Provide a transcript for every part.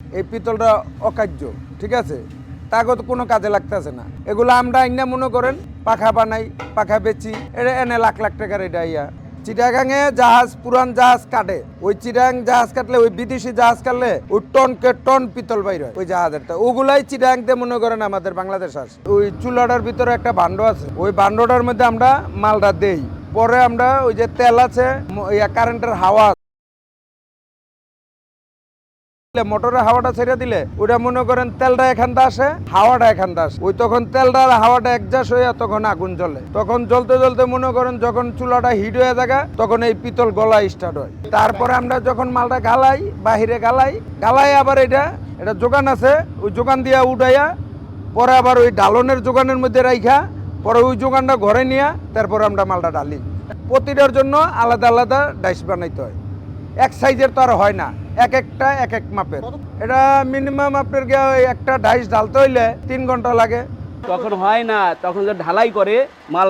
এই পিতলটা অকার্য, ঠিক আছে, তাকে তো কোনো কাজে লাগতেছে না। এগুলো আমরা আইনা মনে করেন পাখা বানাই, পাখা বেচি, এটা এনে লাখ লাখ টাকার এটা ইয়া। চিটাগাঙে জাহাজ, পুরান জাহাজ কাটে, ওই চিটাগাং জাহাজ কাটলে, ওই বিদেশি জাহাজ কাটলে ওই টনকে টন পিতল বাইর হয় ওই জাহাজেরটা। ওগুলাই চিটাগাংতে মনে করেন আমাদের বাংলাদেশ আসে। ওই চুলাটার ভিতরে একটা ভান্ড আছে, ওই ভান্ডটার মধ্যে আমরা মালটা দেই, পরে আমরা ওই যে তেল আছে, কারেন্টের হাওয়া, মোটরের হাওয়াটা ছেড়ে দিলে ওটা মনে করেন তেলটা এখানটা আসে, হাওয়াটা এখানটা আসে, ওই তখন তেলটা আর হাওয়াটা একজাস্ট হয়ে তখন আগুন জ্বলে। তখন জ্বলতে জ্বলতে মনে করেন যখন চুলাটা হিট হয়ে যায় তখন এই পিতল গলা স্টার্ট হয়। তারপরে আমরা যখন মালটা গালাই, বাহিরে গালাই আবার এটা যোগান আছে, ওই যোগান দিয়া উঠাইয়া পরে আবার ওই ডালনের যোগানের মধ্যে রাইখা পরে ওই যোগানটা ঘরে নিয়ে তারপরে আমরা মালটা ডালি। প্রতিটার জন্য আলাদা আলাদা ডাইস বানাইতে হয়, এক সাইজের তো আর হয় না, এক একটা এক এক মাপের। এটা মিনিমাম আপনার একটা ডাইস ঢালতে হইলে 3 ঘন্টা লাগে। তখন হয় না, তখন যে ঢালাই করে মাল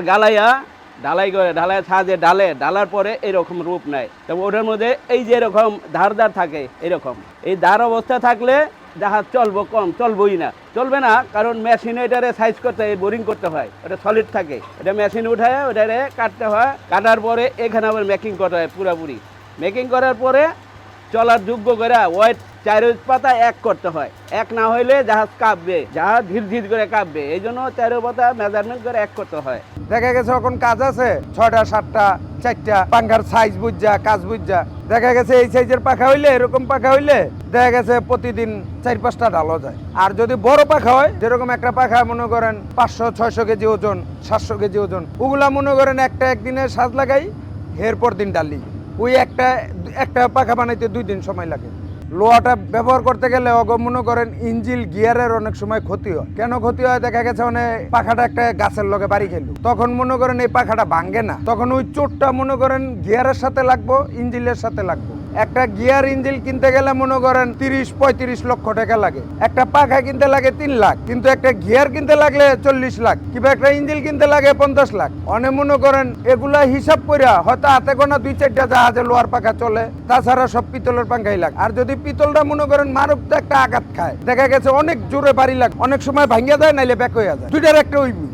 ঢালাই করে সাহায্যে ঢালার পরে এরকম রূপ নেয়। তবে ওটার মধ্যে এই যে এরকম ধার থাকে, এরকম এই ধার অবস্থা থাকলে জাহাজ চলবই না, চলবে না, কারণ মেশিনে এটারে সাইজ করতে হয়, বোরিং করতে হয়, ওটা সলিড থাকে, এটা মেশিনে উঠায় ওটারে কাটতে হয়, কাটার পরে এখানে আবার মেকিং করতে হয়, পুরাপুরি মেকিং করার পরে চলার যোগ্য করে ওয়েট 4 পাতা এক করতে হয়। এক না হইলে জাহাজ কাঁপবে, জাহাজ ধীর করে কাঁপবে, এই জন্য 4 পাতা মেজারমেন্ট করে এক করতে হয়। দেখা গেছে এখন কাজ আছে 6টা 7টা 4টা পাঙ্খার সাইজ বুঝা, কাজ বুঝা, দেখা গেছে এই সাইজের পাখা হইলে, এরকম পাখা হইলে দেখা গেছে প্রতিদিন 4-5টা ঢালো যায়। আর যদি বড় পাখা হয়, যেরকম একটা পাখা মনে করেন 500-600 কেজি ওজন, 700 কেজি ওজন, ওগুলা মনে করেন একদিনে সাজ লাগাই, এরপর দিন ডালি। ওই একটা পাখা বানাইতে 2 দিন সময় লাগে। লোহাটা ব্যবহার করতে গেলে মনে করেন ইঞ্জিল গিয়ারের অনেক সময় ক্ষতি হয়। কেন ক্ষতি হয়? দেখা গেছে পাখাটা একটা গাছের লগে বাড়ি খেলো, তখন মনে করেন এই পাখাটা ভাঙ্গে না, তখন ওই চোটটা মনে করেন গিয়ারের সাথে লাগবো, ইঞ্জিলের সাথে লাগবো। একটা গিয়ার ইঞ্জিল কিনতে গেলে মনে করেন 30-35 লক্ষ টাকা লাগে, একটা পাখা কিনতে লাগে 3 লাখ, কিন্তু একটা গিয়ার কিনতে লাগলে 40 লাখ, কিংবা একটা ইঞ্জিল কিনতে লাগে 50 লাখ। অনেক মনে করেন এগুলা হিসাব করিয়া হয়তো হাতে গোনা 2-4টা জাহাজে লোহার পাখা চলে, তাছাড়া সব পিতলের পাঙ্খাই লাগে। আর যদি পিতলটা মনে করেন মারুক একটা আঘাত খায়, দেখা গেছে অনেক জোরে বাড়ি লাগে, অনেক সময় ভাঙ্গা যায়, নাইলে ব্যাক হয়ে যায়, দুইটার একটা হইবি।